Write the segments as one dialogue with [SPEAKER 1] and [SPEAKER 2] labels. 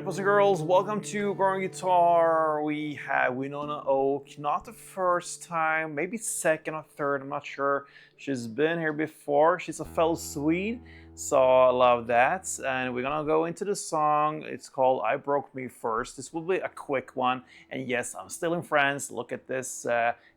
[SPEAKER 1] boys and girls, welcome to Growing Guitar. We have Winona Oak, not the first time, maybe second or third, I'm not sure. She's been here before. She's a fellow Swede, so I love that. And we're gonna go into the song. It's called I Broke Me First. This will be a quick one. And yes, I'm still in France. Look at this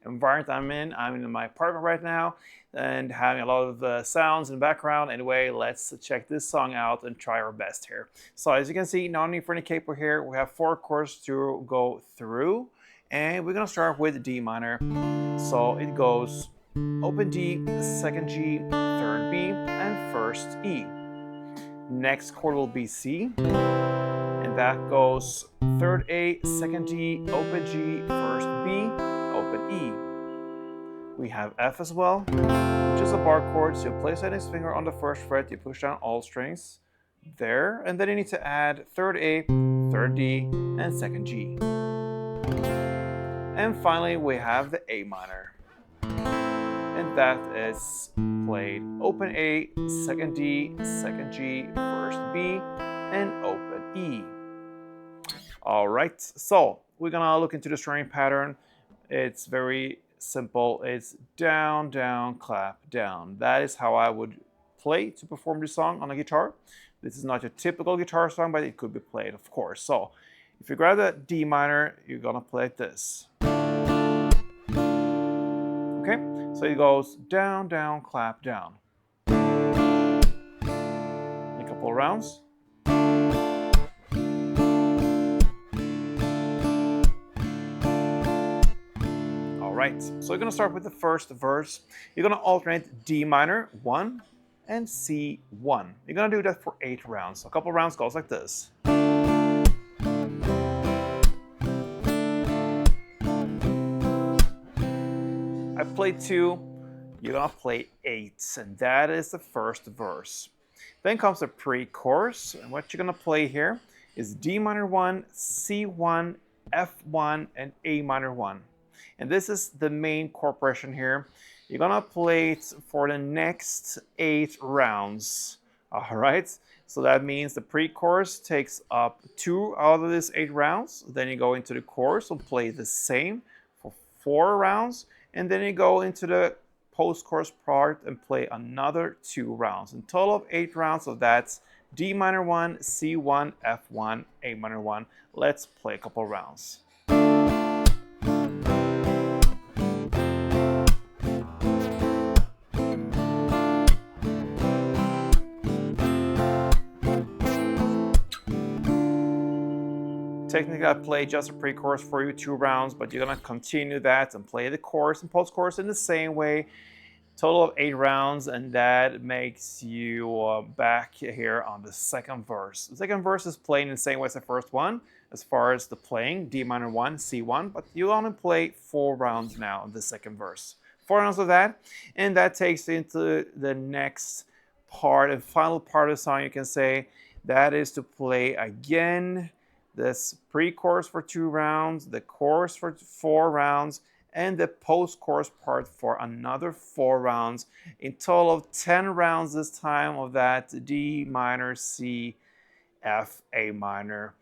[SPEAKER 1] environment I'm in. I'm in my apartment right now and having a lot of sounds in the background. Anyway, let's check this song out and try our best here. So as you can see, no need for any capo here. We have 4 chords to go through, and we're gonna start with D minor. So it goes open D, second G, third B, and first E. Next chord will be C, and that goes third A, second D, open G, first B, open E. We have F as well, which is a bar chord. So you place that index finger on the first fret, you push down all strings there, and then you need to add third A, third D, and second G. And finally, we have the A minor, and that is played open A, second D, second G, first B, and open E. All right, so we're gonna look into the strumming pattern. It's very simple. It's down, down, clap, down. That is how I would play to perform this song on a guitar. This is not your typical guitar song, but it could be played, of course. So if you grab the D minor, you're gonna play it this. Okay, so it goes down, down, clap, down. A couple of rounds. Right, so you're gonna start with the first verse. You're gonna alternate D minor 1 and C1. You're gonna do that for 8 rounds. So a couple rounds goes like this. I played 2, you're gonna play 8, and that is the first verse. Then comes the pre-chorus, and what you're gonna play here is D minor 1, C1, F1, and A minor 1. And this is the main chord progression here. You're gonna play it for the next 8 rounds. All right, so that means the pre-chorus takes up 2 out of these 8 rounds. Then you go into the chorus and play the same for 4 rounds. And then you go into the post-chorus part and play another 2 rounds. In total of 8 rounds of that, D minor 1, C1, F1, A minor 1. Let's play a couple rounds. Technically, I played just a pre-chorus for you 2 rounds, but you're gonna continue that and play the chorus and post-chorus in the same way. Total of 8 rounds, and that makes you back here on the second verse. The second verse is playing in the same way as the first one, as far as the playing, D minor 1, C1, but you only play 4 rounds now in the second verse. 4 rounds of that, and that takes you into the next part and final part of the song, you can say. That is to play again this pre-chorus for 2 rounds, the chorus for 4 rounds, and the post-chorus part for another 4 rounds. In total of 10 rounds this time of that D minor, C, F, A minor.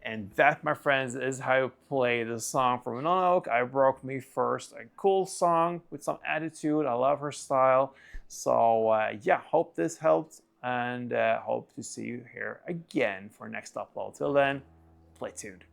[SPEAKER 1] And that, my friends, is how you play the song from Winona Oak, I Broke Me First. A cool song with some attitude. I love her style. So yeah, hope this helped, and hope to see you here again for next upload. Till then, play tuned.